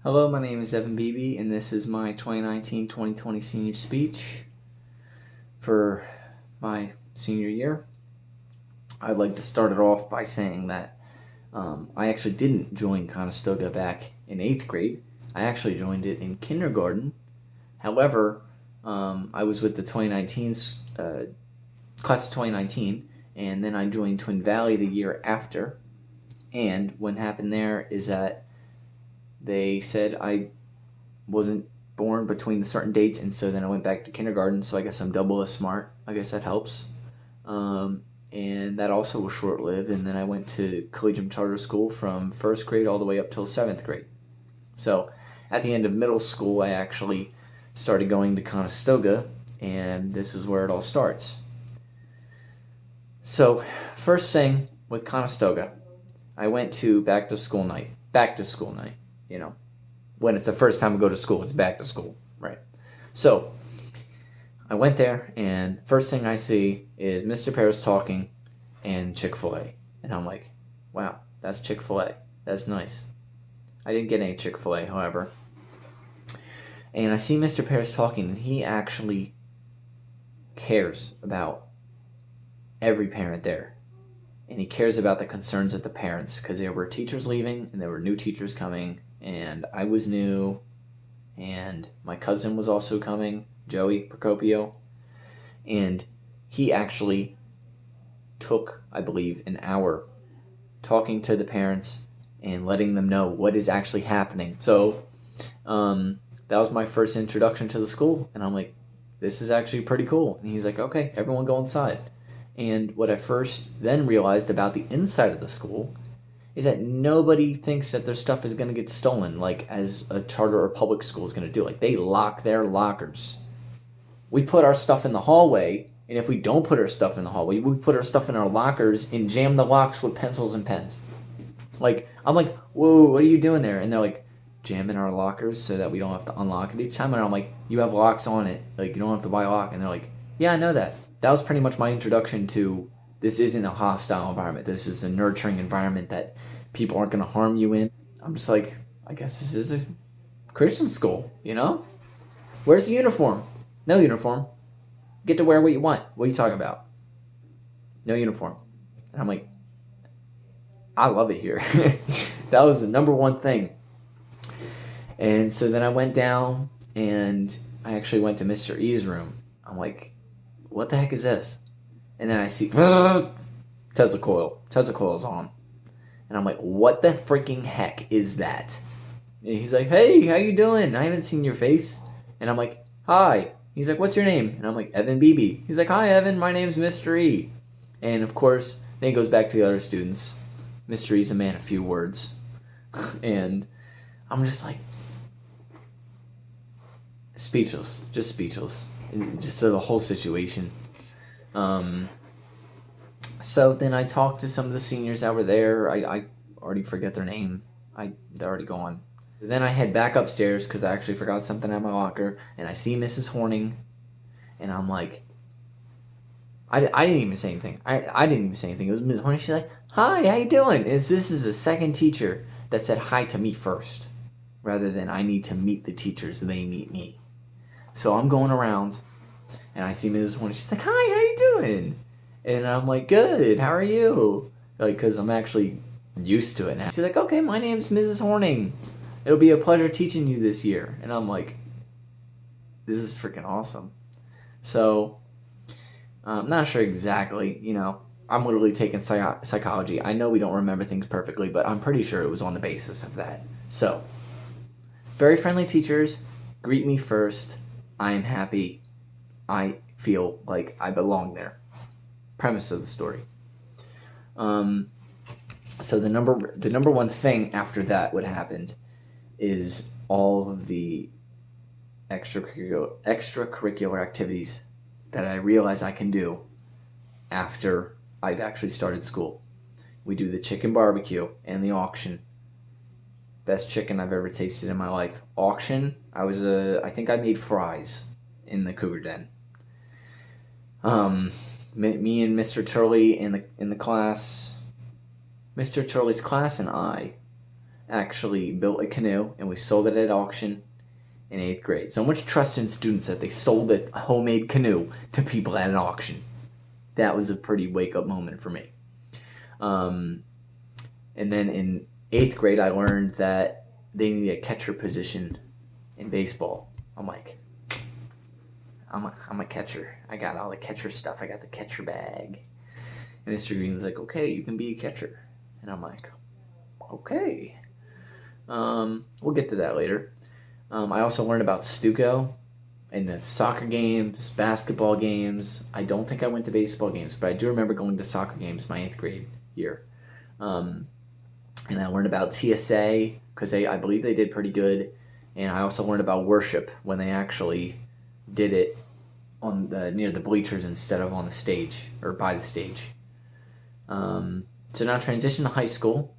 Hello, my name is Beebe, and this is my 2019-2020 senior speech for my senior year. I'd like to start it off by saying that I actually didn't join Conestoga back in 8th grade. I actually joined it in kindergarten. However, I was with the 2019 class of 2019, and then I joined Twin Valley the year after. And what happened there is that they said I wasn't born between the certain dates, and so then I went back to kindergarten, so I guess I'm double as smart. I guess that helps. And that also was short-lived, and then I went to collegiate charter school from 1st grade all the way up till 7th grade. So at the end of middle school, I actually started going to Conestoga, and this is where it all starts. So first thing with Conestoga, I went to back to school night, you know. When it's the first time I go to school, it's back to school, right? So I went there, and first thing I see is Mr. Paris talking and Chick-fil-A. And I'm like, wow, that's Chick-fil-A. That's nice. I didn't get any Chick-fil-A, however. And I see Mr. Paris talking, and he actually cares about every parent there. And he cares about the concerns of the parents, because there were teachers leaving, and there were new teachers coming, and I was new, and my cousin was also coming, Joey Procopio, and he actually took, I believe, an hour talking to the parents and letting them know what is actually happening. So that was my first introduction to the school, and I'm like, this is actually pretty cool. And he's like, okay, everyone go inside. And what I first then realized about the inside of the school is that nobody thinks that their stuff is going to get stolen, like as a charter or public school is going to do. Like, they lock their lockers. We put our stuff in the hallway, and if we don't put our stuff in the hallway, we put our stuff in our lockers and jam the locks with pencils and pens. Like, I'm like, whoa, what are you doing there? And they're like, jamming our lockers so that we don't have to unlock it each time. And I'm like, you have locks on it. Like, you don't have to buy a lock. And they're like, yeah, I know that. That was pretty much my introduction to this isn't a hostile environment. This is a nurturing environment that people aren't going to harm you in. I'm just like, I guess this is a Christian school, you know? Where's the uniform? No uniform. Get to wear what you want. What are you talking about? No uniform. And I'm like, I love it here. That was the number one thing. And so then I went down, and I actually went to Mr. E's room. I'm like, what the heck is this? And then I see Tesla coil. Tesla coil's on. And I'm like, what the freaking heck is that? And he's like, hey, how you doing? I haven't seen your face. And I'm like, hi. He's like, what's your name? And I'm like, Evan Beebe. He's like, hi, Evan. My name's Mr. E. And of course, then he goes back to the other students. Mr. E's a man of few words. And I'm just like, speechless. Just speechless. Just to the whole situation. So then I talked to some of the seniors that were there. I already forget their name. They're already gone. Then I head back upstairs because I actually forgot something at my locker, and I see Mrs. Horning, and I'm like, I didn't even say anything. I didn't even say anything. It was Mrs. Horning. She's like, hi, how you doing? This is a second teacher that said hi to me first, rather than I need to meet the teachers, they meet me. So I'm going around, and I see Mrs. Horning. She's like, hi, how you doing? And I'm like, good, how are you? Like, because I'm actually used to it now. She's like, okay, my name's Mrs. Horning. It'll be a pleasure teaching you this year. And I'm like, this is freaking awesome. So, I'm not sure exactly, you know. I'm literally taking psychology. I know we don't remember things perfectly, but I'm pretty sure it was on the basis of that. So, very friendly teachers, greet me first. I am happy. I feel like I belong there. Premise of the story. So the number one thing after that what happened is all of the extracurricular activities that I realize I can do after I've actually started school. We do the chicken barbecue and the auction. Best chicken I've ever tasted in my life. Auction, I think I made fries in the Cougar Den. Me and Mr. Turley in the class, Mr. Turley's class and I actually built a canoe and we sold it at auction in 8th grade. So much trust in students that they sold a homemade canoe to people at an auction. That was a pretty wake-up moment for me. And then in 8th grade, I learned that they need a catcher position in baseball. I'm like, I'm a catcher. I got all the catcher stuff. I got the catcher bag. And Mr. Green's like, okay, you can be a catcher. And I'm like, okay. We'll get to that later. I also learned about Stuco and the soccer games, basketball games. I don't think I went to baseball games, but I do remember going to soccer games my 8th grade year. And I learned about TSA because I believe they did pretty good. And I also learned about worship when they actually did it on near the bleachers instead of on the stage or by the stage. So now transition to high school.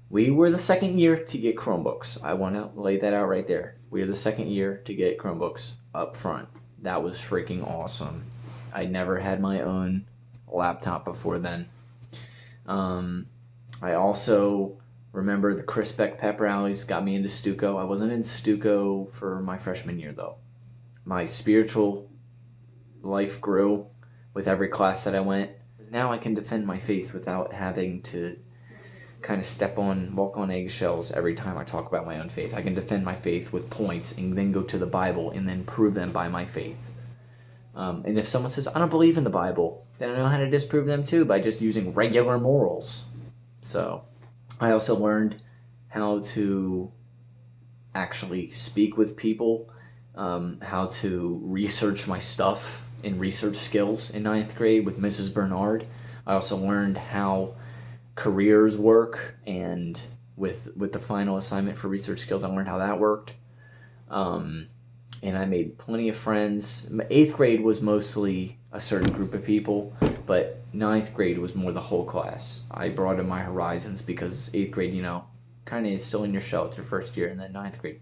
We were the second year to get Chromebooks. I want to lay that out right there. We were the second year to get Chromebooks up front. That was freaking awesome. I never had my own laptop before then. I also remember the Chris Beck pep rallies got me into Stuco. I wasn't in Stuco for my freshman year though. My spiritual life grew with every class that I went. Now I can defend my faith without having to kind of walk on eggshells every time I talk about my own faith. I can defend my faith with points and then go to the Bible and then prove them by my faith. And if someone says, I don't believe in the Bible, then I know how to disprove them too by just using regular morals. So I also learned how to actually speak with people, how to research my stuff in research skills in 9th grade with Mrs. Bernard. I also learned how careers work, and with the final assignment for research skills, I learned how that worked. And I made plenty of friends. 8th grade was mostly a certain group of people, but 9th grade was more the whole class. I broadened my horizons because 8th grade, kind of is still in your shell. It's your first year, and then 9th grade,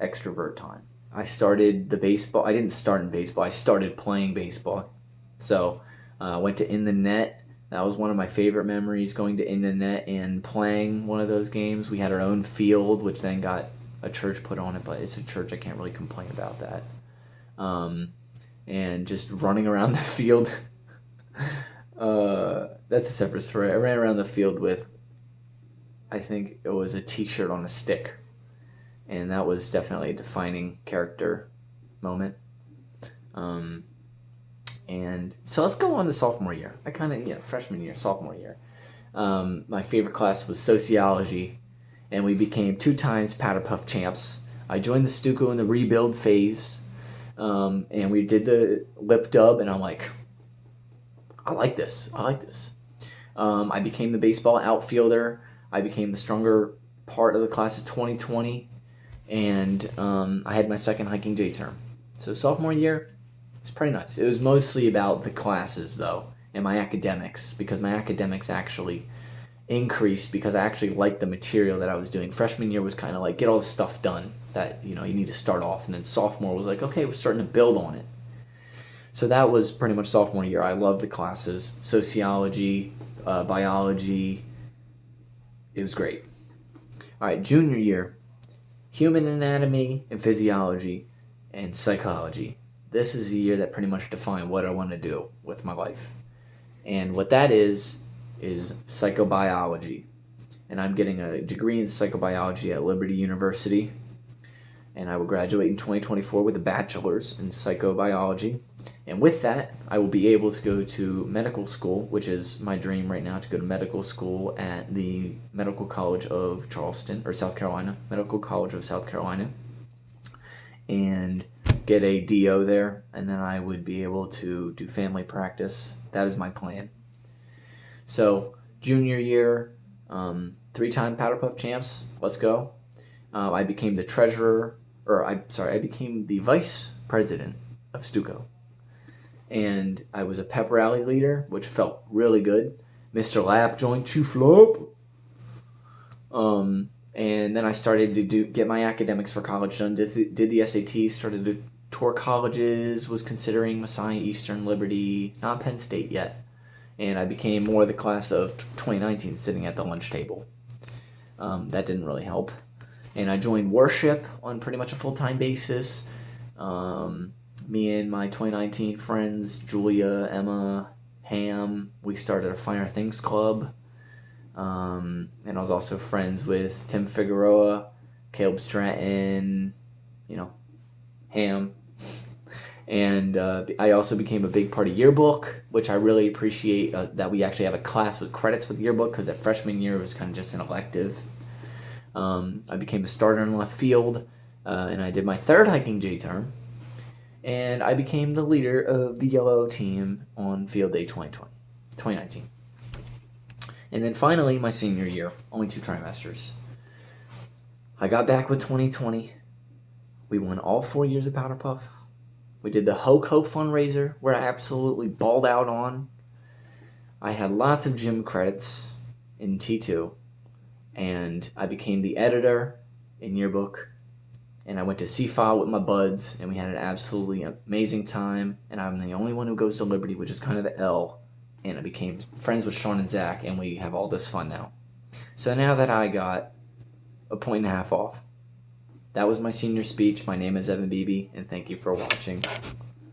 extrovert time. I started the baseball. I didn't start in baseball. I started playing baseball. So I went to In the Net. That was one of my favorite memories, going to In the Net and playing one of those games. We had our own field, which then got a church put on it, but it's a church. I can't really complain about that. And just running around the field. That's a separate story. I ran around the field with, I think it was a t-shirt on a stick. And that was definitely a defining character moment. And so let's go on to sophomore year. Freshman year, sophomore year. My favorite class was sociology, and we became 2 times Powder Puff champs. I joined the Stuco in the rebuild phase, and we did the lip dub, and I'm like, I like this. I became the baseball outfielder. I became the stronger part of the class of 2020, and I had my second hiking J term. So sophomore year, it's pretty nice. It was mostly about the classes, though, and my academics, because my academics actually increased because I actually liked the material that I was doing. Freshman year was kind of like, get all the stuff done that, you need to start off. And then sophomore was like, okay, we're starting to build on it. So that was pretty much sophomore year. I loved the classes, sociology, biology. It was great. All right, junior year, human anatomy and physiology and psychology. This is the year that pretty much defined what I want to do with my life. And what that is psychobiology. And I'm getting a degree in psychobiology at Liberty University. And I will graduate in 2024 with a bachelor's in psychobiology. And with that, I will be able to go to medical school, which is my dream right now, to go to medical school at the Medical College of Charleston, or South Carolina, Medical College of South Carolina, and get a DO there, and then I would be able to do family practice. That is my plan. So, junior year, 3-time Powder Puff champs, let's go. I became the I became the vice president of Stuco. And I was a pep rally leader, which felt really good. Mr. Lap joined Chief Lap. And then I started to get my academics for college done. Did the SAT, started to tour colleges, was considering Messiah, Eastern, Liberty, not Penn State yet. And I became more of the class of 2019, sitting at the lunch table. That didn't really help. And I joined worship on pretty much a full-time basis. Me and my 2019 friends, Julia, Emma, Ham, we started a Finer Things Club. And I was also friends with Tim Figueroa, Caleb Stratton, Ham. And I also became a big part of yearbook, which I really appreciate that we actually have a class with credits with yearbook, because that freshman year was kind of just an elective. I became a starter in left field, and I did my third hiking J term, and I became the leader of the yellow team on field day 2019. And then finally, my senior year, only 2 trimesters. I got back with 2020. We won all 4 years of Powder Puff. We did the Ho-Ho fundraiser, where I absolutely balled out on. I had lots of gym credits in T2, and I became the editor in yearbook, and I went to CFA with my buds, and we had an absolutely amazing time, and I'm the only one who goes to Liberty, which is kind of the L, and I became friends with Sean and Zach, and we have all this fun now. So now that I got a 1.5 off, that was my senior speech. My name is Evan Beebe, and thank you for watching.